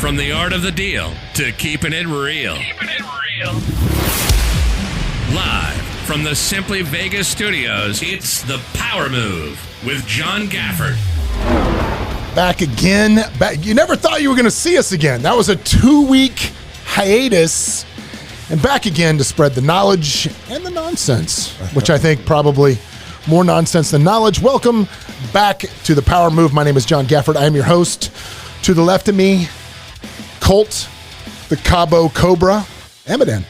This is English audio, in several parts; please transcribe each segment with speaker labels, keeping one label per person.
Speaker 1: From the art of the deal to keeping it real. Live from the Simply Vegas studios, it's The Power Move with John Gafford.
Speaker 2: Back again. You never thought you were going to see us again. That was a 2-week hiatus. And back again to spread the knowledge and the nonsense, which I think probably more nonsense than knowledge. Welcome back to The Power Move. My name is John Gafford. I am your host. To the left of me, Colt, the Cabo Cobra, Amidan.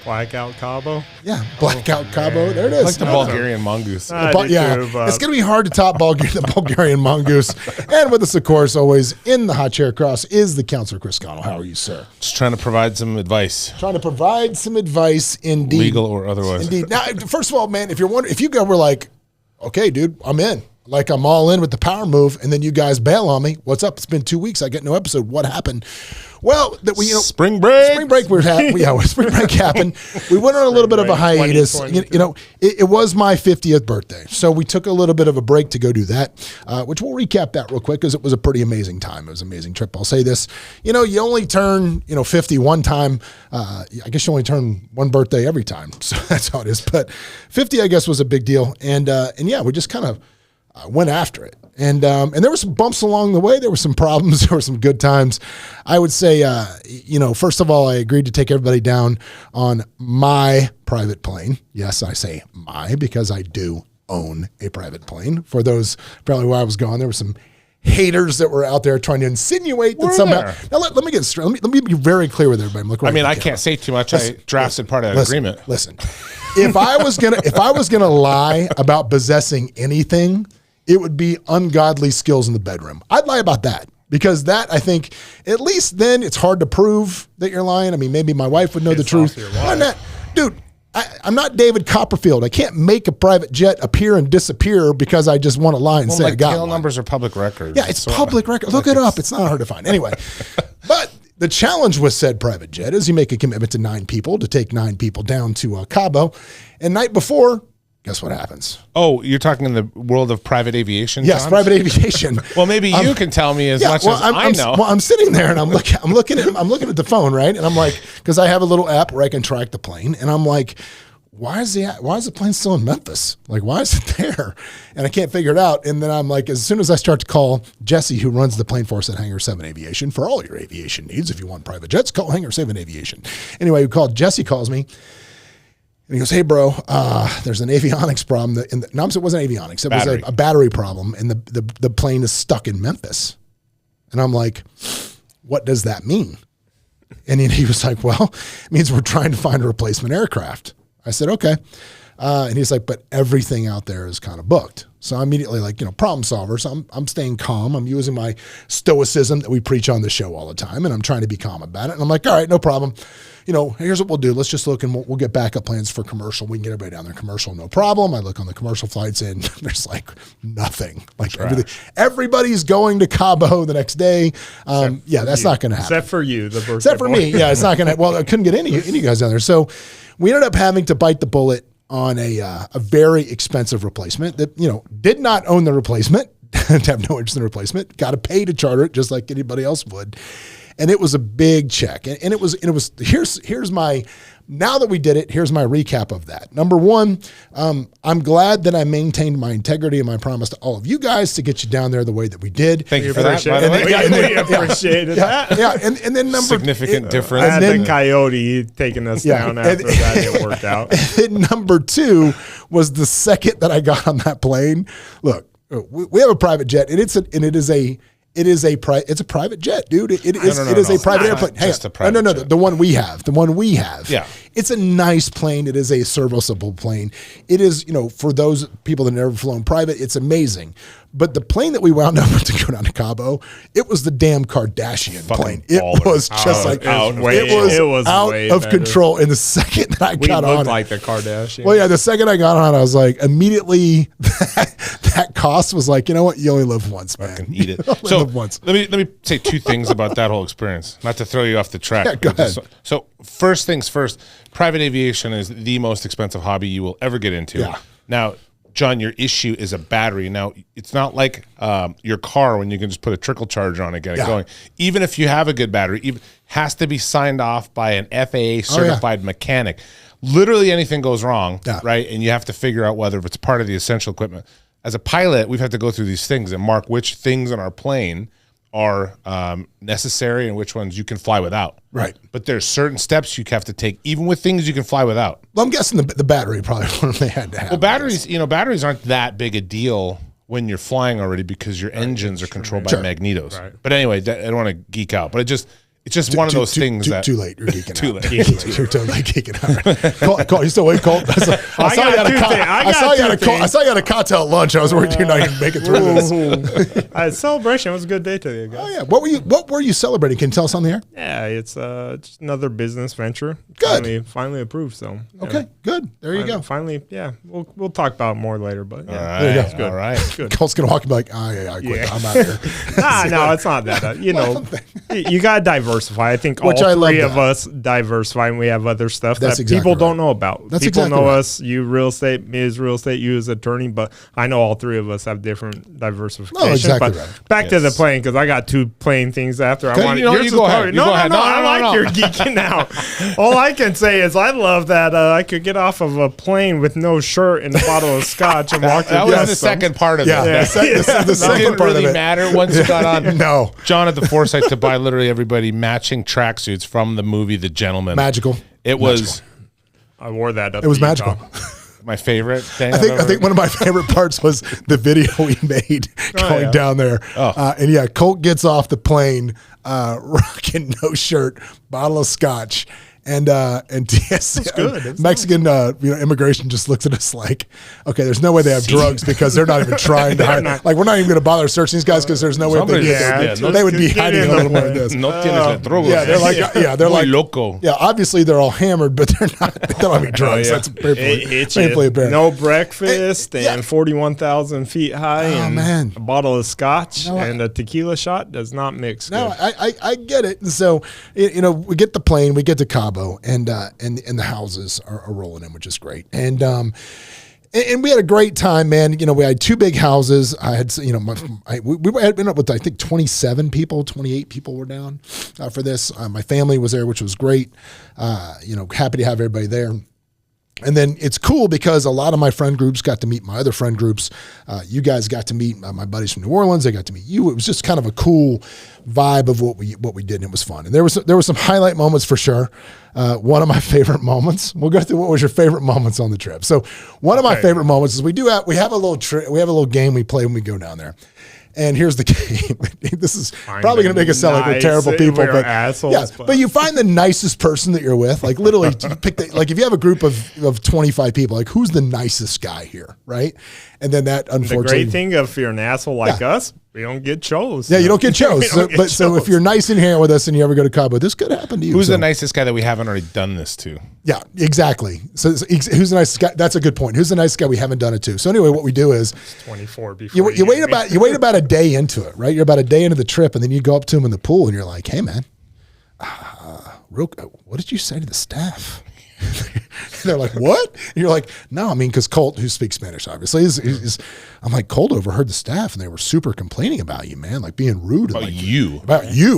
Speaker 3: Blackout Cabo?
Speaker 2: Yeah, Blackout Cabo. There it is.
Speaker 4: I like the Bulgarian mongoose.
Speaker 2: It's going to be hard to top the Bulgarian mongoose. And with us, of course, always in the hot chair across is the Counselor Chris Connel. How are you, sir?
Speaker 4: Just trying to provide some advice.
Speaker 2: Trying to provide some advice, indeed.
Speaker 4: Legal or otherwise.
Speaker 2: Indeed. Now, first of all, man, if you were like, okay, dude, I'm in. Like, I'm all in with the power move, and then you guys bail on me. What's up? It's been 2 weeks. I get no episode. What happened? Well,
Speaker 4: spring break.
Speaker 2: Spring break happened. We went on a little bit of a hiatus. It was my 50th birthday, so we took a little bit of a break to go do that, which we'll recap that real quick because it was a pretty amazing time. It was an amazing trip. I'll say this: you only turn 50 one time. I guess you only turn one birthday every time, so that's how it is. But 50, I guess, was a big deal, and yeah, we just kind of went after it. And there were some bumps along the way. There were some problems. There were some good times. I would say, first of all, I agreed to take everybody down on my private plane. Yes, I say my because I do own a private plane. For those probably where I was going, there were some haters that were out there trying to insinuate that somehow. Now let me get straight. Let me be very clear with everybody.
Speaker 4: I can't say too much. I drafted part of that agreement.
Speaker 2: Listen, if I was gonna lie about possessing anything, it would be ungodly skills in the bedroom. I'd lie about that because that, I think, at least then it's hard to prove that you're lying. I mean, maybe my wife would know the truth. I'm not David Copperfield. I can't make a private jet appear and disappear because I just want to lie and say I got
Speaker 4: tail
Speaker 2: one.
Speaker 4: Numbers are public records.
Speaker 2: Yeah, it's public record. Look it up. It's not hard to find. Anyway, but the challenge with said private jet is you make a commitment to 9 people to take 9 people down to Cabo, and night before, guess what happens?
Speaker 4: Oh, you're talking in the world of private aviation?
Speaker 2: Yes,
Speaker 4: John?
Speaker 2: private aviation.
Speaker 4: Well, maybe you can tell me as much as I know.
Speaker 2: Well, I'm sitting there and I'm looking at the phone, right? And I'm like, because I have a little app where I can track the plane, and I'm like, why is the plane still in Memphis? Like, why is it there? And I can't figure it out. And then I'm like, as soon as I start to call Jesse, who runs the plane for us at Hangar 7 Aviation, for all your aviation needs, if you want private jets, call Hangar 7 Aviation. Anyway, Jesse calls me. And he goes, hey, bro, there's an avionics problem. It wasn't avionics. It was a battery problem, and the plane is stuck in Memphis. And I'm like, what does that mean? And he was like, well, it means we're trying to find a replacement aircraft. I said, okay. And he's like, but everything out there is kind of booked. So I'm immediately like, problem solver. So I'm staying calm. I'm using my stoicism that we preach on the show all the time, and I'm trying to be calm about it. And I'm like, all right, no problem. Here's what we'll do. Let's just look and we'll get backup plans for commercial. We can get everybody down there commercial, no problem. I look on the commercial flights and there's like nothing. Like everybody's going to Cabo the next day. That's not going to happen.
Speaker 3: Except for you, the birthday
Speaker 2: Except for me. Yeah, it's not going to. Well, I couldn't get any guys down there. So we ended up having to bite the bullet on a very expensive replacement that, did not own the replacement, to have no interest in the replacement, got to pay to charter it just like anybody else would. And it was a big check. And it was here's my, now that we did it, here's my recap of that. Number one, I'm glad that I maintained my integrity and my promise to all of you guys to get you down there the way that we did.
Speaker 4: Thank you for that, by the way.
Speaker 3: We appreciated that.
Speaker 2: Yeah, and then
Speaker 4: significant difference.
Speaker 3: I had the coyote taking us down after that didn't work out.
Speaker 2: And then number 2 was the second that I got on that plane. Look, we have a private jet, and it's a private jet, dude. It is a private airplane. No. The one we have. The one we have.
Speaker 4: Yeah.
Speaker 2: It's a nice plane. It is a serviceable plane. It is, for those people that have never flown private, it's amazing. But the plane that we wound up with to go down to Cabo, it was the damn Kardashian plane. It was just it was out of control. And the second that I got on,
Speaker 3: we looked like the Kardashian.
Speaker 2: Well, yeah, the second I got on, I was like, immediately that cost was like, you know what? You only live once, man.
Speaker 4: I can eat it.
Speaker 2: So once.
Speaker 4: Let me say 2 things about that whole experience. Not to throw you off the track.
Speaker 2: Yeah, go ahead.
Speaker 4: So first things first, private aviation is the most expensive hobby you will ever get into.
Speaker 2: Yeah.
Speaker 4: Now, John, your issue is a battery. Now, it's not like your car when you can just put a trickle charger on it, get it going. Even if you have a good battery, it has to be signed off by an FAA certified mechanic. Literally anything goes wrong, right? And you have to figure out whether it's part of the essential equipment. As a pilot, we've had to go through these things and mark which things on our plane are necessary and which ones you can fly without.
Speaker 2: Right.
Speaker 4: But there's certain steps you have to take, even with things you can fly without.
Speaker 2: Well, I'm guessing the battery probably one they had to have.
Speaker 4: Well, batteries aren't that big a deal when you're flying already because your engines are controlled by magnetos. Right. But anyway, I don't want to geek out, but it's just one of those things that
Speaker 2: too late. You're geeking out.
Speaker 4: Too late.
Speaker 2: You're totally geeking out. Colt, you still wait, Colt? I saw you had a cocktail at lunch. I was worried you're not even making through this.
Speaker 3: Celebration. It was a good day today, guys.
Speaker 2: Oh yeah. What were you celebrating? Can you tell us on the air?
Speaker 3: Yeah, it's just another business venture.
Speaker 2: Good.
Speaker 3: Finally approved. So
Speaker 2: okay, good. There you go.
Speaker 3: Finally, yeah. We'll talk about it more later, but yeah,
Speaker 2: there you go.
Speaker 3: It's good.
Speaker 4: All right.
Speaker 3: Good.
Speaker 2: Colt's gonna walk and be like, I quit. I'm out here.
Speaker 3: No, it's not that. You got to diversify. I think all three of us diversify, and we have other stuff that people don't know about. People know us, you real estate, me as real estate, you as attorney, but I know all three of us have different diversification.
Speaker 2: Oh, exactly
Speaker 3: but
Speaker 2: right.
Speaker 3: Back to the plane, because I got two plane things after. I want
Speaker 4: you go ahead.
Speaker 3: No, I like your geeking out. All I can say is I love that I could get off of a plane with no shirt and a bottle of scotch and walk.
Speaker 4: That was the second part of it.
Speaker 2: The second part
Speaker 4: really
Speaker 2: of it
Speaker 4: matter once you got on.
Speaker 2: No.
Speaker 4: John had the foresight to buy literally everybody matching tracksuits from the movie The Gentleman.
Speaker 2: Magical.
Speaker 4: It was.
Speaker 3: I wore that up.
Speaker 2: It was magical.
Speaker 4: My favorite thing.
Speaker 2: I think one of my favorite parts was the video we made going down there. And Colt gets off the plane, rocking no shirt, bottle of scotch. And TS,
Speaker 3: good.
Speaker 2: Mexican immigration just looks at us like, okay, there's no way they have drugs because they're not even trying to hide. Like, we're not even going to bother searching these guys because there's no way they would be hiding a little more than this.
Speaker 4: No tienes la droga.
Speaker 2: They're like
Speaker 4: loco.
Speaker 2: Yeah, obviously they're all hammered, but they're not. They don't have any drugs. That's painfully apparent.
Speaker 3: No breakfast and 41,000 feet high and a bottle of scotch and a tequila shot does not mix.
Speaker 2: No, I get it. And so, we get the plane, we get to Cabo. And the houses are rolling in, which is great. And we had a great time, man. We had two big houses. I had, we ended up with, I think, 28 people were down for this. My family was there, which was great. Happy to have everybody there. And then it's cool because a lot of my friend groups got to meet my other friend groups. You guys got to meet my buddies from New Orleans. They got to meet you. It was just kind of a cool vibe of what we did, and it was fun. And there were some highlight moments for sure. One of my favorite moments. We'll go through what was your favorite moments on the trip. So one of my favorite moments is we have a little game we play when we go down there. And here's the game. This is probably going to make us sound like we're terrible people, but assholes, but you find the nicest person that you're with. Like literally, you pick if you have a group of 25 people, like who's the nicest guy here, right? And then that unfortunately,
Speaker 3: the great thing if you're an asshole like us, we don't get chose.
Speaker 2: Yeah, you don't get chose. So if you're nice in here with us and you ever go to Cabo, this could happen to you.
Speaker 4: Who's the nicest guy that we haven't already done this to?
Speaker 2: Yeah, exactly. So who's the nicest guy? That's a good point. Who's the nicest guy we haven't done it to? So anyway, what we do is
Speaker 3: 24 before
Speaker 2: you wait about a day into it, right? You're about a day into the trip, and then you go up to him in the pool, and you're like, "Hey, man, what did you say to the staff?" They're like, what? And you're like, no, I mean, because Colt, who speaks Spanish, obviously, I'm like, Colt overheard the staff, and they were super complaining about you, man, like being rude.
Speaker 4: About
Speaker 2: you.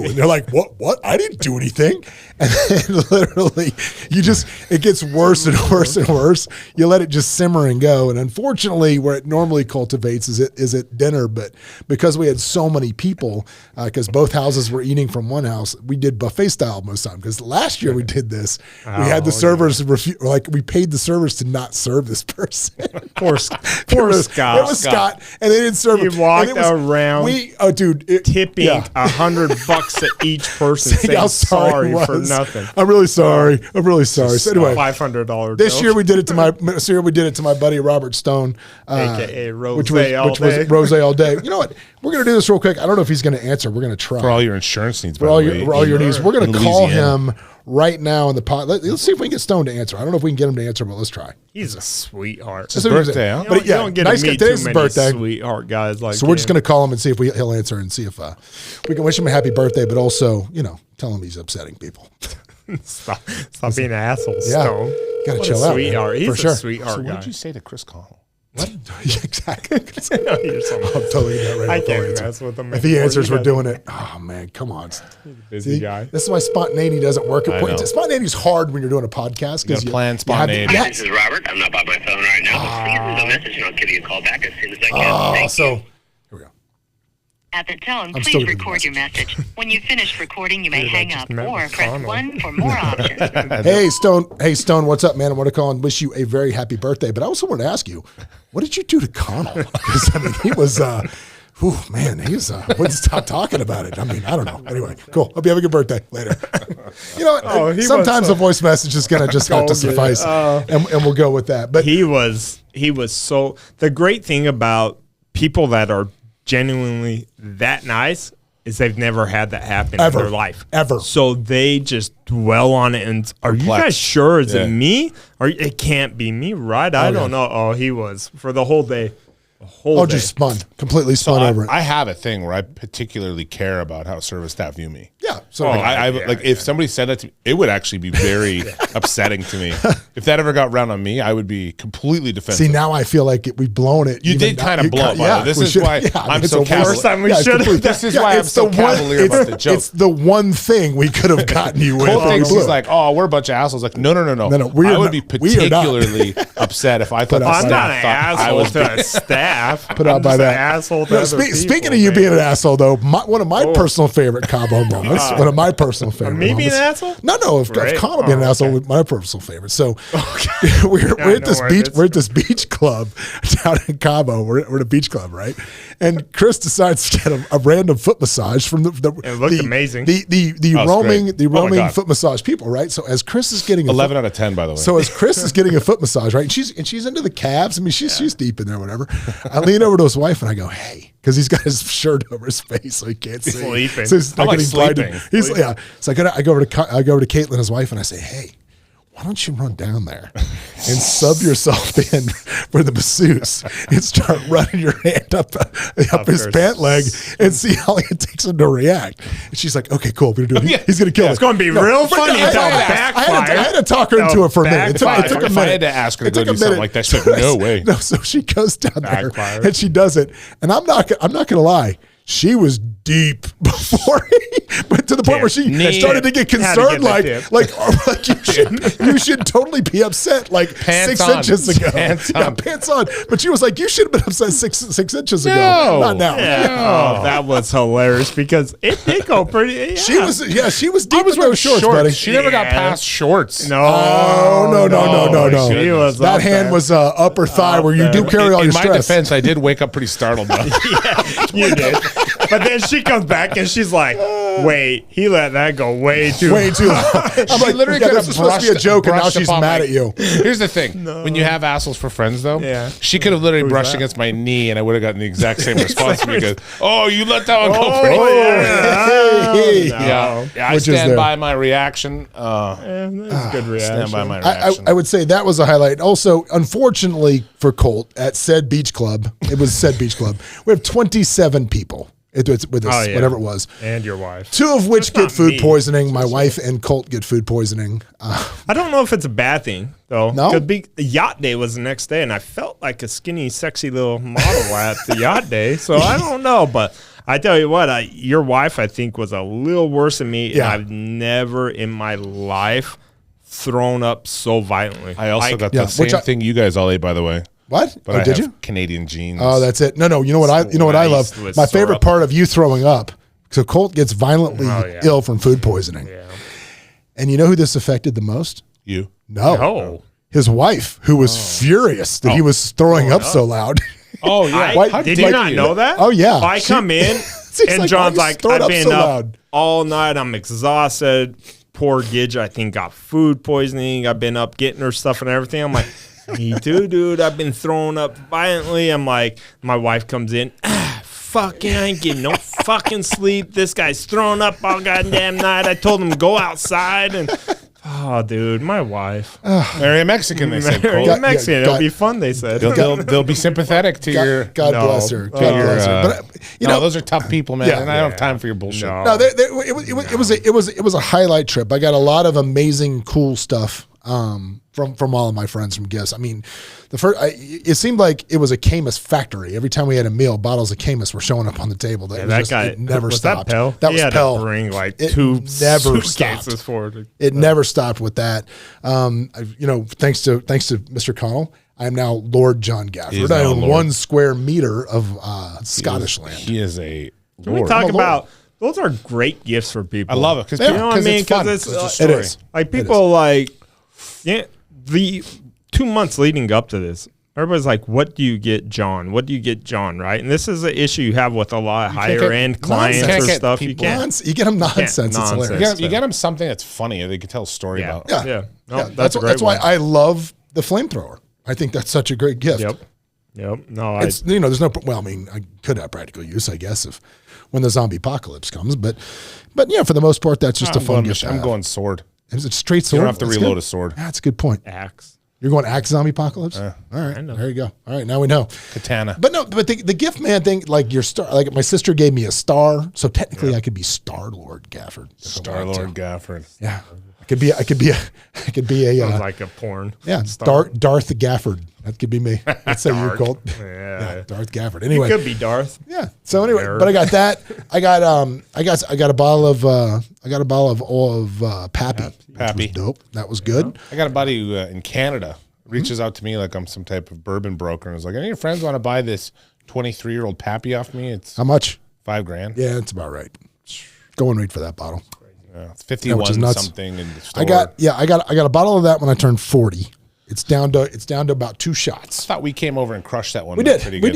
Speaker 2: And they're like, what? I didn't do anything. And then literally, it gets worse and worse and worse. You let it just simmer and go. And unfortunately, where it normally cultivates is at dinner. But because we had so many people, because both houses were eating from one house, we did buffet style most of the time. Because last year we did this. We had the servers we paid the servers to not serve this person.
Speaker 3: Poor Scott.
Speaker 2: It was Scott, and they didn't serve him.
Speaker 3: He walked around tipping $100 to each person, saying sorry for nothing.
Speaker 2: I'm really sorry. So anyway,
Speaker 3: $500.
Speaker 2: This year we did it to my buddy Robert Stone,
Speaker 3: AKA Rose,
Speaker 2: which was Rose all day. You know what? We're going to do this real quick. I don't know if he's going to answer. We're going to try.
Speaker 4: For all your insurance needs,
Speaker 2: for all your needs. We're going to call him right now in the pod. Let's see if we can get Stone to answer. I don't know if we can get him to answer, but let's try.
Speaker 3: He's a sweetheart.
Speaker 4: It's his birthday, huh?
Speaker 3: But you don't get to meet too many sweetheart guys like
Speaker 2: So we're just going to call him and see if he'll answer and see if we can wish him a happy birthday, but also, tell him he's upsetting people.
Speaker 3: Stop being an asshole, Stone.
Speaker 2: Got to chill out.
Speaker 3: Sweetheart. He's
Speaker 2: for sure.
Speaker 3: a sweetheart
Speaker 4: So
Speaker 3: guy.
Speaker 4: what did you say to Chris Connell?
Speaker 2: What? Exactly.
Speaker 3: You're so
Speaker 2: I'm totally not ready.
Speaker 3: I can't mess with him.
Speaker 2: If he answers, we're doing it. Oh man, come on.
Speaker 3: Busy guy.
Speaker 2: This is why spontaneity doesn't work. Spontaneity is hard when you're doing a podcast because you
Speaker 4: plan spontaneity.
Speaker 5: This is Robert. I'm not by my phone right now. But please leave a message and I'll give you a call back as soon as I can. Thank you.
Speaker 2: Here we go.
Speaker 6: At the tone, please record your message. When you've finished recording, you may hang up or press 1 for more options.
Speaker 2: Hey, Stone, what's up, man? I want to call and wish you a very happy birthday. But I also wanted to ask you, what did you do to Connel? Because, I mean, he was, wouldn't stop talking about it. I mean, I don't know. Anyway, cool. Hope you have a good birthday later. You know what? Sometimes a voice message is going to just have to suffice, and we'll go with that. But
Speaker 3: he was so, the great thing about people that are genuinely that nice is they've never had that happen in their life.
Speaker 2: Ever.
Speaker 3: So they just dwell on it and are you guys sure? Is it me? Or it can't be me, right? I don't know. Oh, he was for the whole day.
Speaker 2: Just completely spun over it.
Speaker 4: I have a thing where I particularly care about how service staff view me.
Speaker 2: Yeah. So
Speaker 4: if somebody said that to me, it would actually be very upsetting to me. If that ever got around on me, I would be completely defensive.
Speaker 2: See, now I feel like we've blown it.
Speaker 4: You did kind of blow it. Yeah, this is why I'm so cavalier. This is why I'm so cavalier about the joke.
Speaker 2: It's the one thing we could have gotten you with.
Speaker 4: Colt thinks he's like, oh, we're a bunch of assholes. Like, no. I would be particularly upset if I thought
Speaker 3: I'm not an asshole to staff.
Speaker 2: Put out by that.
Speaker 3: Asshole to
Speaker 2: speaking of you being an asshole, though, one of my personal favorite Cabo moments. One of my personal favorite
Speaker 3: moments.
Speaker 2: Me
Speaker 3: being an asshole?
Speaker 2: No. If Connell being an asshole, with my personal favorite. So we're at this beach. We're at this beach club down in Cabo. We're at a beach club, right? And Chris decides to get a random foot massage from
Speaker 3: it looked amazing.
Speaker 2: The roaming foot massage people, right? So as Chris is getting
Speaker 4: 11 out of 10, by the way.
Speaker 2: So as Chris is getting a foot massage, right? And she's into the calves. I mean, she's deep in there, whatever. I lean over to his wife and I go, hey. Because he's got his shirt over his face, so he can't see.
Speaker 3: Sleeping.
Speaker 2: So he's not getting blinded. So I go over to Caitlin, his wife, and I say, "Hey, why don't you run down there and sub yourself in for the masseuse and start running your hand up his pant leg and see how long it takes him to react?" And she's like, "Okay, cool. We're gonna do it. He's gonna kill us.
Speaker 3: It's gonna be real funny until backfire."
Speaker 2: I had to talk her into it for a minute. It took a minute.
Speaker 4: If I had to ask her to go do something like that, she's like, "No way."
Speaker 2: No, so she goes down there and she does it, and I'm not gonna lie. She was deep before but to the point where she started to get concerned, like you should totally be upset, like pants 6 inches ago. Pants on. But she was like, you should have been upset six inches ago. Not now.
Speaker 3: Oh, that was hilarious because it did go pretty. Yeah.
Speaker 2: She was deep in those shorts, buddy.
Speaker 4: She never got past shorts.
Speaker 2: No. She was that hand was upper thigh where you do carry all your stress.
Speaker 4: In my defense, I did wake up pretty startled though.
Speaker 3: You did. But then she comes back and she's like, wait, he let that go way too long.
Speaker 2: I'm like, literally this was supposed to be a joke and now she's mad at you.
Speaker 4: Here's the thing. When you have assholes for friends though, she could have literally brushed against my knee and I would have gotten the exact same response from you guys. Oh, you let that one go pretty I stand by my reaction.
Speaker 3: That's a good reaction.
Speaker 4: Stand by my reaction.
Speaker 2: I would say that was a highlight. Also, unfortunately for Colt, at said beach club, it was said beach club, we have 27 people with us, whatever it was.
Speaker 3: And your wife.
Speaker 2: 2 of which get food poisoning. My wife and Colt get food poisoning.
Speaker 3: I don't know if it's a bad thing, though.
Speaker 2: No?
Speaker 3: Because yacht day was the next day, and I felt like a skinny, sexy little model at the yacht day. So I don't know, but I tell you what, your wife, I think, was a little worse than me.
Speaker 2: Yeah.
Speaker 3: And I've never in my life thrown up so violently.
Speaker 4: I also got the same thing you guys all ate, by the way.
Speaker 2: What?
Speaker 4: But
Speaker 2: did you?
Speaker 4: Canadian jeans.
Speaker 2: Oh, that's it. No. You know what I love? My favorite part of you throwing up. So Colt gets violently ill from food poisoning. Yeah. And you know who this affected the most?
Speaker 4: You.
Speaker 2: No. His wife, who was furious that he was throwing up so loud.
Speaker 4: Oh, yeah.
Speaker 3: Did you not know that?
Speaker 2: Oh, yeah.
Speaker 3: I come in and John's like, I've been up all night. I'm exhausted. Poor Gidge, I think, got food poisoning. I've been up getting her stuff and everything. I'm like, me too, dude. I've been throwing up violently. I'm like, my wife comes in. Fucking, I ain't getting no fucking sleep. This guy's throwing up all goddamn night. I told him to go outside and... Oh, dude, my wife.
Speaker 4: Marry a Mexican, they said.
Speaker 3: Marry a Mexican. It'll be fun, they said.
Speaker 4: They'll be sympathetic to your...
Speaker 2: God bless her. God bless her. But,
Speaker 4: you know, those are tough people, man. And I don't have time for your bullshit.
Speaker 2: No, it was a highlight trip. I got a lot of amazing, cool stuff from all of my friends from gifts. I mean, it seemed like it was a Camus factory. Every time we had a meal, bottles of Camus were showing up on the table. It never stopped.
Speaker 3: That Pell?
Speaker 2: That was Pell.
Speaker 3: Bring like
Speaker 2: it
Speaker 3: two
Speaker 2: never
Speaker 3: suitcases
Speaker 2: stopped.
Speaker 3: forward.
Speaker 2: It never stopped with that. Thanks to Mr. Connell, I am now Lord John Gafford. I own 1 square meter of Scottish land.
Speaker 4: He is a lord.
Speaker 3: Can we talk about? Those are great gifts for people.
Speaker 4: I love it because
Speaker 3: you know what I mean. Because it's a story.
Speaker 2: It is.
Speaker 3: Like people the 2 months leading up to this, everybody's like, "What do you get, John? What do you get, John?" Right? And this is an issue you have with a lot of higher end clients or stuff. You can't.
Speaker 2: You get them nonsense. It's hilarious.
Speaker 4: You get them something that's funny that they can tell a story about.
Speaker 2: Yeah. That's why I love the flamethrower. I think that's such a great gift.
Speaker 3: Yep. No,
Speaker 2: there's no. Well, I mean, I could have practical use, I guess, if when the zombie apocalypse comes. But yeah, for the most part, that's just a fun gift.
Speaker 4: I'm going sword.
Speaker 2: Is it straight sword?
Speaker 4: You don't have to reload a sword.
Speaker 2: That's a good point.
Speaker 3: Axe.
Speaker 2: You're going axe zombie apocalypse? All right. There you go. All right. Now we know.
Speaker 4: Katana.
Speaker 2: But the gift man thing, like your star, like my sister gave me a star. So technically I could be Star-Lord Gafford.
Speaker 4: Star-Lord Gafford.
Speaker 2: Yeah. I could be a
Speaker 3: Sounds like a porn.
Speaker 2: Yeah. Darth Gafford. That could be me. Let's say you're Colt. Yeah. Darth Gafford. Anyway.
Speaker 3: You could be Darth.
Speaker 2: Yeah. So anyway, but I got that. I got a bottle of Pappy.
Speaker 4: Pappy.
Speaker 2: Dope. That was good.
Speaker 4: I got a buddy who in Canada reaches out to me like I'm some type of bourbon broker and is like, any of your friends want to buy this 23-year-old Pappy off me? It's
Speaker 2: how much?
Speaker 4: $5,000.
Speaker 2: Yeah, it's about right. Going rate for that bottle.
Speaker 4: Yeah, it's 51 something in the store.
Speaker 2: I got a bottle of that when I turned 40. It's down to about 2 shots.
Speaker 4: I thought we came over and crushed that one.
Speaker 2: We did. We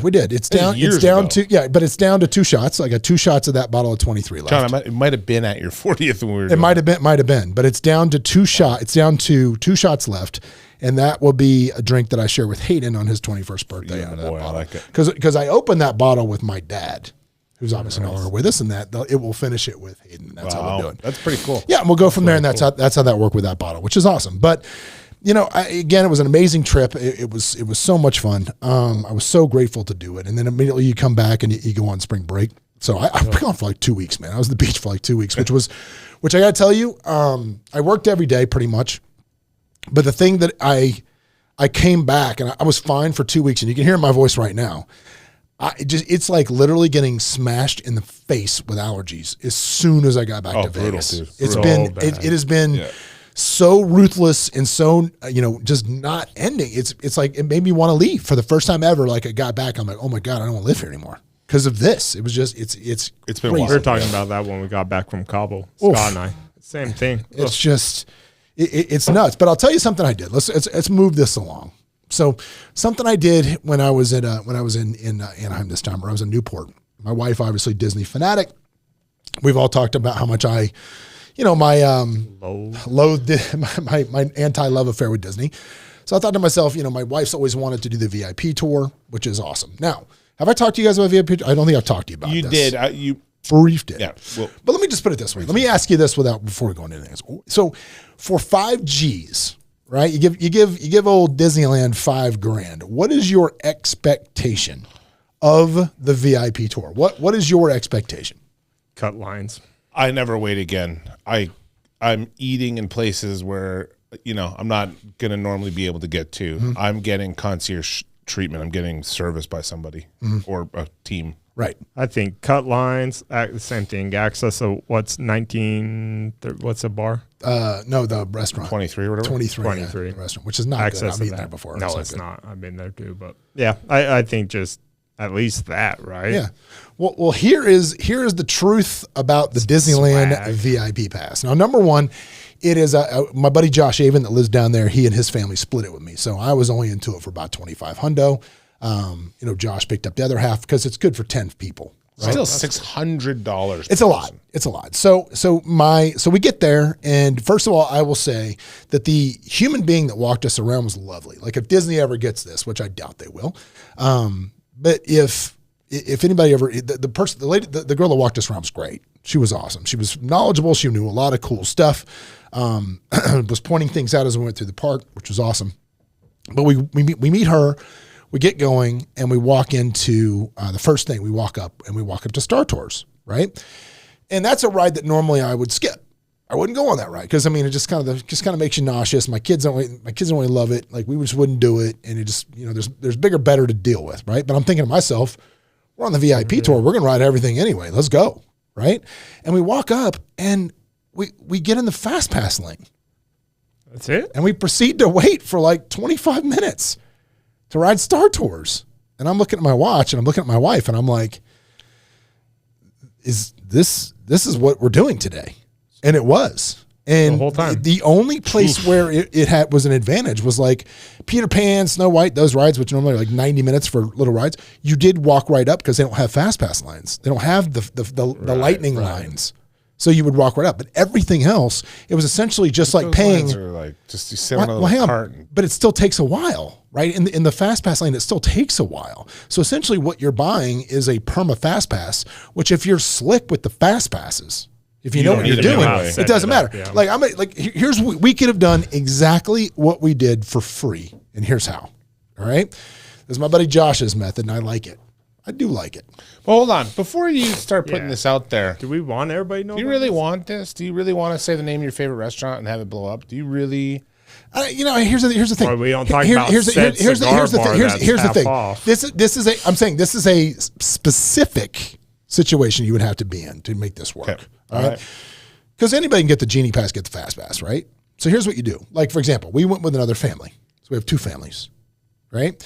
Speaker 2: did. It's down to 2 shots. I got 2 shots of that bottle of 23 left.
Speaker 4: John, it might have been at your 40th when we were.
Speaker 2: It might have been, but it's down to 2 shots. It's down to 2 shots left, and that will be a drink that I share with Hayden on his 21st birthday.
Speaker 4: Yeah, boy, I like it
Speaker 2: because I opened that bottle with my dad, who's obviously no longer with us, and that it will finish it with Hayden. That's how we're doing.
Speaker 4: That's pretty cool.
Speaker 2: Yeah, and we'll go from there, and that's how that worked with that bottle, which is awesome. But again, it was an amazing trip. It was so much fun. I was so grateful to do it, and then immediately you come back and you go on spring break. So I've been gone for like 2 weeks, man. I was at the beach for like 2 weeks, which I got to tell you, I worked every day pretty much. But the thing that I came back and I was fine for 2 weeks, and you can hear my voice right now. It's like literally getting smashed in the face with allergies as soon as I got back to Vegas.
Speaker 4: Dude.
Speaker 2: It has been so ruthless and so just not ending. It's like it made me want to leave for the first time ever. Like I got back, I'm like, oh my God, I don't want to live here anymore because of this. It was just it's
Speaker 4: been
Speaker 3: we
Speaker 4: wild.
Speaker 3: were talking about that when we got back from Cabo. Scott and I, same thing.
Speaker 2: It's just it's nuts. But I'll tell you something I did. Let's move this along. So something I did when I was in Anaheim this time, or I was in Newport. My wife, obviously Disney fanatic. We've all talked about how much my anti-love affair with Disney. So I thought to myself, my wife's always wanted to do the VIP tour, which is awesome. Now, have I talked to you guys about VIP? I don't think I've talked to you about this.
Speaker 4: You did. You
Speaker 2: briefed it.
Speaker 4: Yeah. Well,
Speaker 2: but let me just put it this way. Let me ask you this before we go into anything else. So for 5 G's, right? You give old Disneyland $5,000. What is your expectation of the VIP tour? What is your expectation?
Speaker 3: Cut lines.
Speaker 4: I never wait again. I'm eating in places where I'm not gonna normally be able to get to. Mm-hmm. I'm getting concierge treatment. I'm getting service by somebody or a team.
Speaker 2: Right.
Speaker 3: I think cut lines, the same thing. Access to what's a bar?
Speaker 2: No, the restaurant.
Speaker 4: 23 or whatever.
Speaker 2: 23.
Speaker 3: The
Speaker 2: restaurant, which is not
Speaker 3: access
Speaker 2: good. I've eaten there before.
Speaker 3: No, it's not. I've been there too, but yeah, I think just at least that, right?
Speaker 2: Yeah. Well, here is the truth about the Disneyland VIP pass. Now, number one, it is my buddy Josh Avon that lives down there. He and his family split it with me, so I was only into it for about $2,500. Josh picked up the other half because it's good for 10 people. Right?
Speaker 4: Still $600.
Speaker 2: It's a lot. It's a lot. So we get there, and first of all, I will say that the human being that walked us around was lovely. Like if Disney ever gets this, which I doubt they will, but if anybody ever, the girl that walked us around was great. She was awesome. She was knowledgeable. She knew a lot of cool stuff. Was pointing things out as we went through the park, which was awesome. But we meet her. We get going and we walk into the first thing. We walk up to Star Tours, right? And that's a ride that normally I would skip. I wouldn't go on that ride because I mean it just kind of makes you nauseous. My kids don't really love it. Like we just wouldn't do it, and it just there's bigger, better to deal with, right? But I'm thinking to myself, we're on the VIP tour. We're gonna ride everything anyway. Let's go, right? And we walk up and we get in the fast pass lane.
Speaker 3: That's it.
Speaker 2: And we proceed to wait for like 25 minutes to ride Star Tours. And I'm looking at my watch and I'm looking at my wife and I'm like, this is what we're doing today? And it was. And
Speaker 3: the whole time.
Speaker 2: The only place where it was an advantage was like Peter Pan, Snow White, those rides, which normally are like 90 minutes for little rides. You did walk right up because they don't have fast pass lines. They don't have the lightning lines. So you would walk right up. But everything else, it was essentially just like paying.
Speaker 4: Are like just you sit on a cart.
Speaker 2: But it still takes a while, right? In the fast pass lane, it still takes a while. So essentially what you're buying is a perma fast pass, which if you're slick with the fast passes, if you know what you're doing, it doesn't matter. Yeah. Like here's what we could have done exactly what we did for free. And here's how. All right. This is my buddy Josh's method, and I like it. I do like it.
Speaker 4: Well, hold on. Before you start putting this out there,
Speaker 3: do we want everybody to know?
Speaker 4: Do you really want this? Do you really want to say the name of your favorite restaurant and have it blow up? Do you really?
Speaker 2: Here's the thing.
Speaker 3: Well, we don't talk about here's the thing. Here's the
Speaker 2: thing. This is a specific situation you would have to be in to make this work. Okay. All right. Because anybody can get the Genie Pass, get the Fast Pass, right? So here's what you do. Like, for example, we went with another family. So we have two families, right?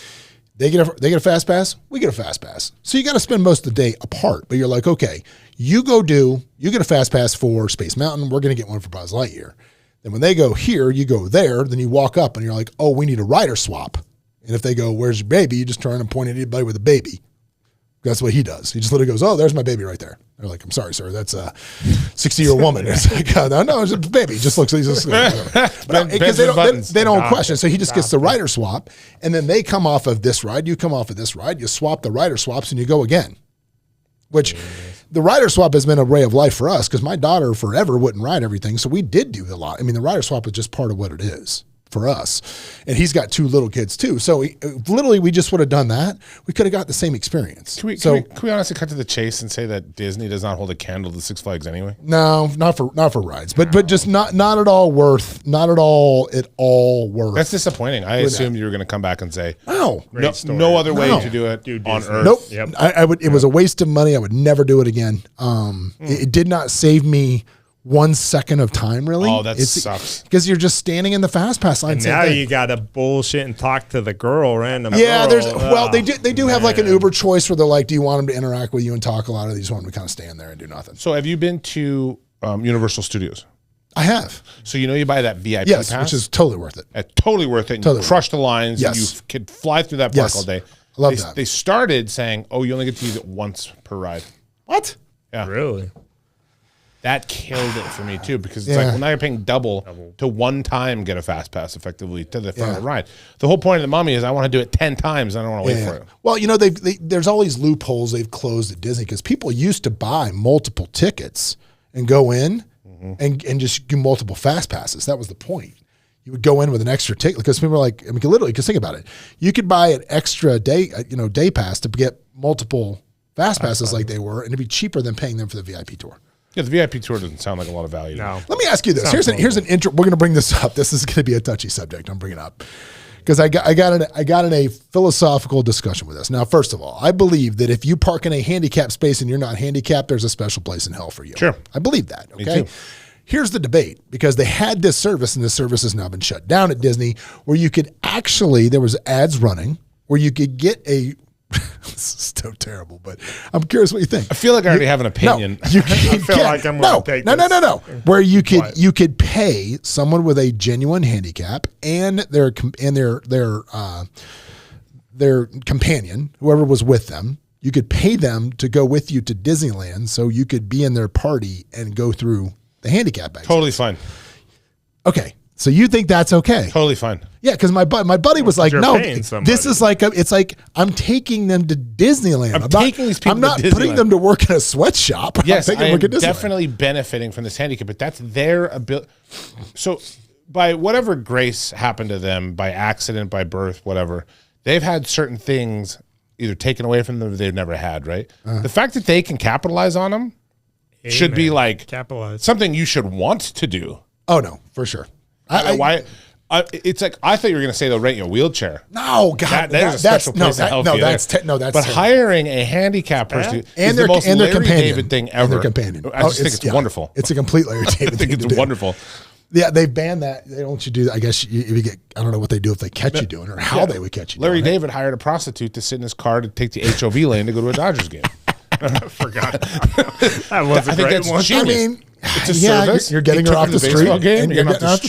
Speaker 2: They get a Fast Pass, we get a Fast Pass. So you got to spend most of the day apart, but you're like, okay, you get a Fast Pass for Space Mountain, we're going to get one for Buzz Lightyear. Then when they go here, you go there, then you walk up and you're like, oh, we need a rider swap. And if they go, where's your baby? You just turn and point at anybody with a baby. That's what he does. He just literally goes, oh, there's my baby right there. They're like, I'm sorry, sir. That's a 60-year-old woman. It's like, no, it's a baby. He just looks like he's because they don't question. So he just gets the rider swap. And then they come off of this ride. You come off of this ride. You swap the rider swaps and you go again. Which the rider swap has been a ray of life for us because my daughter forever wouldn't ride everything. So we did do a lot. I mean, the rider swap is just part of what it is for us. And he's got two little kids too. So literally we just would have done that. We could have got the same experience.
Speaker 4: Can we honestly cut to the chase and say that Disney does not hold a candle to Six Flags anyway?
Speaker 2: No, not for rides, but just not at all worth. That's
Speaker 4: disappointing. I assumed you were going to come back and say,
Speaker 2: no
Speaker 4: other way to do it on Earth.
Speaker 2: Nope. Yep. I would. It was a waste of money. I would never do it again. It did not save me 1 second of time, really.
Speaker 4: Oh, that sucks.
Speaker 2: Because you're just standing in the fast pass line.
Speaker 3: And now you got to bullshit and talk to the girl, random.
Speaker 2: Yeah, they do have like an Uber choice where they're like, do you want them to interact with you and talk a lot, or do you just want them to kind of stand there and do nothing?
Speaker 4: So have you been to Universal Studios?
Speaker 2: I have.
Speaker 4: So you buy that VIP
Speaker 2: pass?
Speaker 4: Yes,
Speaker 2: which is totally worth it.
Speaker 4: Totally worth it. And you crush the lines. Yes. And you could fly through that park all day.
Speaker 2: I love that.
Speaker 4: They started saying, oh, you only get to use it once per ride.
Speaker 2: What?
Speaker 4: Yeah.
Speaker 3: Really?
Speaker 4: That killed it for me too, because it's like, well, now you're paying double to one time get a fast pass effectively to the front of the ride. The whole point of the mummy is I want to do it 10 times. I don't want to wait for it.
Speaker 2: Well, there's all these loopholes they've closed at Disney because people used to buy multiple tickets and go in and just do multiple fast passes. That was the point. You would go in with an extra ticket because people were like, I mean, literally, because think about it. You could buy an extra day pass to get multiple fast passes like they were, and it'd be cheaper than paying them for the VIP tour.
Speaker 4: Yeah, the VIP tour doesn't sound like a lot of value.
Speaker 2: No. Let me ask you this. Here's an intro. We're going to bring this up. This is going to be a touchy subject. I'm bringing it up because I got in a philosophical discussion with this. Now, first of all, I believe that if you park in a handicapped space and you're not handicapped, there's a special place in hell for you.
Speaker 4: Sure.
Speaker 2: I believe that. Okay. Here's the debate, because they had this service and this service has now been shut down at Disney, where you could there was ads running where you could get a this is so terrible, but I'm curious what you think.
Speaker 4: I feel like I already have an opinion.
Speaker 2: No, I feel like I'm going to take this. No. Where you could pay someone with a genuine handicap and their companion, whoever was with them. You could pay them to go with you to Disneyland, so you could be in their party and go through the handicap exit.
Speaker 4: Totally fine.
Speaker 2: Okay. So you think that's okay?
Speaker 4: Totally fine.
Speaker 2: Yeah, because my buddy was like, no, this is like it's like I'm taking them to Disneyland. I'm not putting them to work in a sweatshop.
Speaker 4: Yes, I'm definitely benefiting from this handicap, but that's their ability. So by whatever grace happened to them, by accident, by birth, whatever, they've had certain things either taken away from them or they've never had, right? The fact that they can capitalize on them should be like
Speaker 3: capitalized.
Speaker 4: Something you should want to do.
Speaker 2: Oh no, for sure.
Speaker 4: It's like I thought you were going to say they'll rent you a wheelchair.
Speaker 2: No, God,
Speaker 4: there's a special place to help you.
Speaker 2: That's
Speaker 4: but hiring a handicap person
Speaker 2: and
Speaker 4: their companion.
Speaker 2: David
Speaker 4: thing ever.
Speaker 2: And their companion.
Speaker 4: I just think it's wonderful.
Speaker 2: It's a complete Larry David.
Speaker 4: I think it's wonderful.
Speaker 2: Yeah, they banned that. They don't want you to do that. I guess if you get, I don't know what they do if they catch you doing it or how they would catch you.
Speaker 4: Larry David hired a prostitute to sit in his car to take the HOV lane to go to a Dodgers game.
Speaker 3: I forgot. That was a great one.
Speaker 2: I mean,
Speaker 4: it's a service.
Speaker 2: You're getting her off the street.
Speaker 4: Game. You're getting off the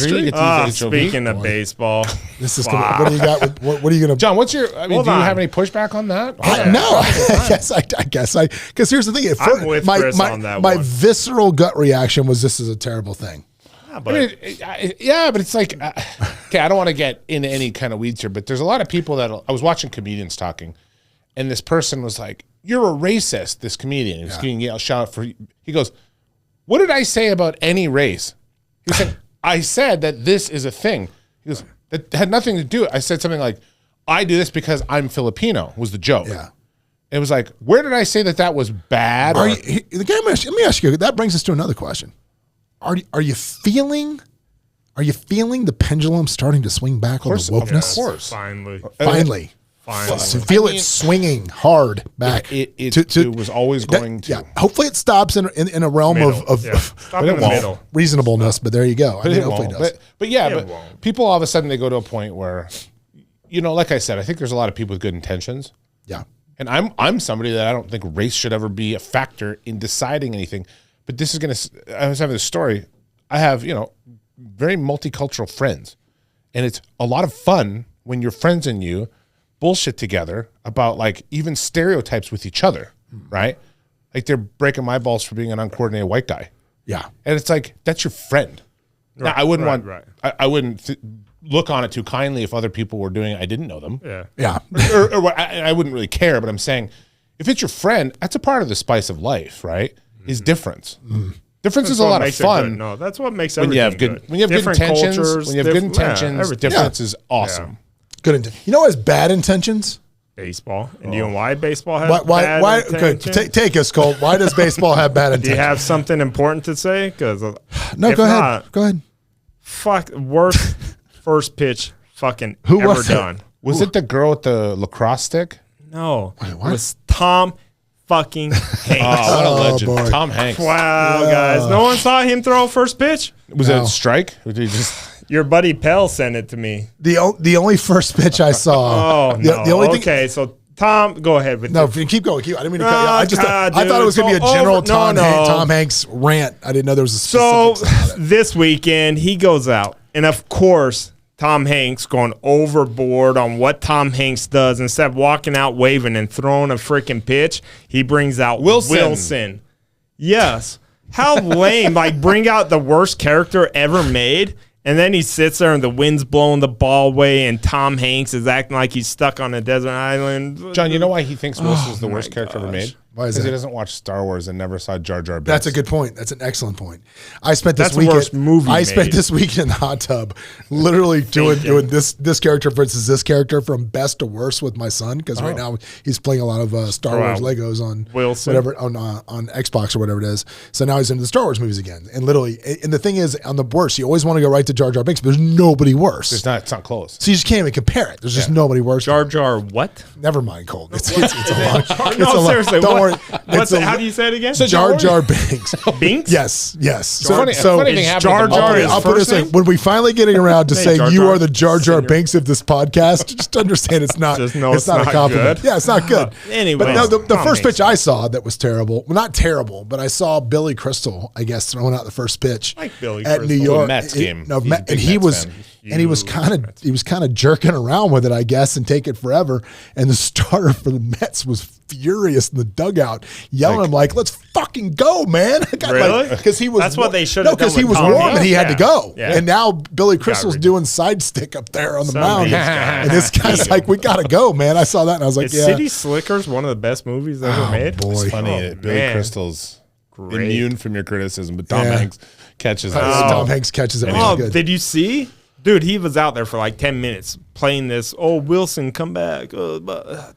Speaker 4: street.
Speaker 3: Speaking of baseball,
Speaker 2: this is what do you got? What are you going to?
Speaker 4: John, what's your? I mean, do you have any pushback on that?
Speaker 2: No, I guess because here's the thing.
Speaker 3: I'm with Chris on that
Speaker 2: my
Speaker 3: one.
Speaker 2: visceral gut reaction was this is a terrible thing.
Speaker 4: But it's like, okay, I don't want to get into any kind of weeds here, but there's a lot of people that I was watching comedians talking, and this person was like, "You're a racist." This comedian, he was getting shot for. He goes, "What did I say about any race?" He said, "I said that this is a thing." He goes, "That had nothing to do with it." I said something like, "I do this because I'm Filipino." Was the joke?
Speaker 2: Yeah.
Speaker 4: It was like, where did I say that was bad?
Speaker 2: Let me ask you. That brings us to another question. Are you feeling the pendulum starting to swing back on the wokeness?
Speaker 4: Of course.
Speaker 2: Finally. So feel it swinging hard back.
Speaker 4: It was always going to.
Speaker 2: Yeah. Hopefully it stops in a realm of reasonableness, but there you go. Hopefully it does.
Speaker 4: But people all of a sudden they go to a point where, like I said, I think there's a lot of people with good intentions.
Speaker 2: Yeah.
Speaker 4: And I'm somebody that I don't think race should ever be a factor in deciding anything. But this is going to, I was having this story. I have, very multicultural friends. And it's a lot of fun when your friends and you bullshit together about like even stereotypes with each other, right? Like they're breaking my balls for being an uncoordinated white guy.
Speaker 2: Yeah.
Speaker 4: And it's like, that's your friend. Now, I wouldn't I wouldn't look on it too kindly if other people were doing it. I didn't know them.
Speaker 2: Yeah.
Speaker 4: or what, I wouldn't really care, but I'm saying if it's your friend, that's a part of the spice of life, right? Is difference. Difference is a lot of fun.
Speaker 3: No, that's what makes everything good.
Speaker 4: When you have good intentions, difference is awesome.
Speaker 2: Yeah. Good intentions. You know what has bad intentions?
Speaker 3: Baseball. And do you know why baseball has bad intentions?
Speaker 2: Take us, Colt. Why does baseball have bad intentions?
Speaker 3: Do you have something important to say?
Speaker 2: No, go ahead. Go ahead.
Speaker 3: Fuck, worst first pitch fucking ever done.
Speaker 4: Was it the girl with the lacrosse stick?
Speaker 3: No. Wait, what? It was Tom fucking Hanks.
Speaker 4: Oh, what a legend.
Speaker 2: Boy.
Speaker 4: Tom Hanks.
Speaker 3: Wow, guys. No one saw him throw a first pitch?
Speaker 4: Was it a strike? Or did he just...
Speaker 3: Your buddy Pell sent it to me.
Speaker 2: The only first pitch I saw.
Speaker 3: The only thing. Okay, so Tom, go ahead with
Speaker 2: keep going. I didn't mean to cut you off. I thought it was going to be a general Tom Hanks rant. I didn't know there was a specific.
Speaker 3: So this weekend, he goes out. And of course, Tom Hanks going overboard on what Tom Hanks does. Instead of walking out waving and throwing a freaking pitch, he brings out Wilson. Yes. How lame. Like, bring out the worst character ever made. And then he sits there and the wind's blowing the ball away and Tom Hanks is acting like he's stuck on a desert island.
Speaker 4: John, you know why he thinks Wilson's the worst character ever made?
Speaker 2: Why is that?
Speaker 4: Because he doesn't watch Star Wars and never saw Jar Jar Binks.
Speaker 2: That's a good point. That's an excellent point. I spent this weekend in the hot tub literally doing this character versus this character from best to worst with my son because right now he's playing a lot of Star Wars Legos on whatever on Xbox or whatever it is. So now he's into the Star Wars movies again. And literally, and the thing is, on the worst, you always want to go right to Jar Jar Binks, but there's nobody worse.
Speaker 4: It's not close.
Speaker 2: So you just can't even compare it. There's just nobody worse.
Speaker 3: Jar Jar what?
Speaker 2: Never mind, Colt. It's a lot.
Speaker 3: No, seriously.
Speaker 2: Don't worry.
Speaker 3: How do you say it again?
Speaker 2: So Jar Jar Binks.
Speaker 3: Binks?
Speaker 2: Yes.
Speaker 4: Funny thing happened.
Speaker 3: Jar Jar
Speaker 2: I'll put it this way. When we finally getting around to say you are the Jar Jar Binks of this podcast, just understand it's not it's not a compliment.
Speaker 3: Good.
Speaker 2: Yeah, it's not good.
Speaker 3: Anyway.
Speaker 2: But no, the first pitch I saw that was terrible. Well, not terrible, but I saw Billy Crystal, I guess, throwing out the first pitch
Speaker 3: like Billy
Speaker 2: at New York.
Speaker 4: Mets game.
Speaker 2: And he was kind of jerking around with it, I guess, and take it forever. And the starter for the Mets was furious in the dugout, yelling at him like, "Let's fucking go, man!"
Speaker 3: Really?
Speaker 2: Because he was.
Speaker 3: That's what they should have done.
Speaker 2: No, because he was warm and he had to go.
Speaker 3: Yeah.
Speaker 2: And now Billy Crystal's doing side stick up there on the mound, and this guy's like, "We gotta go, man!" I saw that and I was like, "Yeah."
Speaker 3: City Slickers, one of the best movies ever made.
Speaker 2: Boy.
Speaker 4: It's funny. Billy Crystal's immune from your criticism, but Tom Hanks catches it.
Speaker 2: Tom Hanks catches it.
Speaker 3: Good. Did you see? Dude, he was out there for like 10 minutes playing this, Wilson, come back.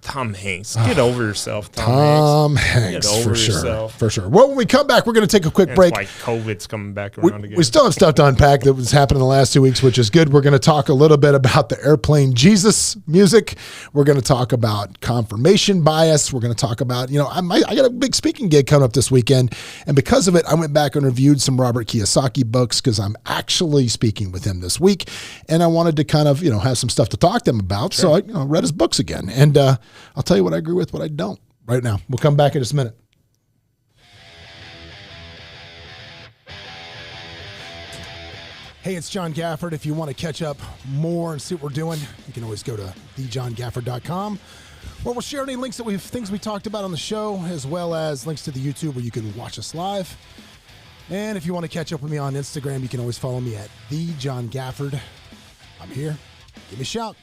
Speaker 3: Tom Hanks, get over yourself, Tom
Speaker 2: Hanks.
Speaker 3: Get over
Speaker 2: for
Speaker 3: yourself.
Speaker 2: Sure, for sure. Well, when we come back, we're going to take a quick break.
Speaker 3: It's like COVID's coming back around again.
Speaker 2: We still have stuff to unpack that was happening the last 2 weeks, which is good. We're going to talk a little bit about the Airplane Jesus music. We're going to talk about confirmation bias. We're going to talk about, I got a big speaking gig coming up this weekend. And because of it, I went back and reviewed some Robert Kiyosaki books because I'm actually speaking with him this week. And I wanted to kind of, have some stuff to talk to him about. Sure. So I read his books again. And I'll tell you what I agree with, what I don't right now. We'll come back in just a minute. Hey, it's John Gafford. If you want to catch up more and see what we're doing, you can always go to thejohngafford.com, where we'll share any links things we talked about on the show, as well as links to the YouTube where you can watch us live. And if you want to catch up with me on Instagram, you can always follow me at thejohngafford. I'm here. Give me a shout.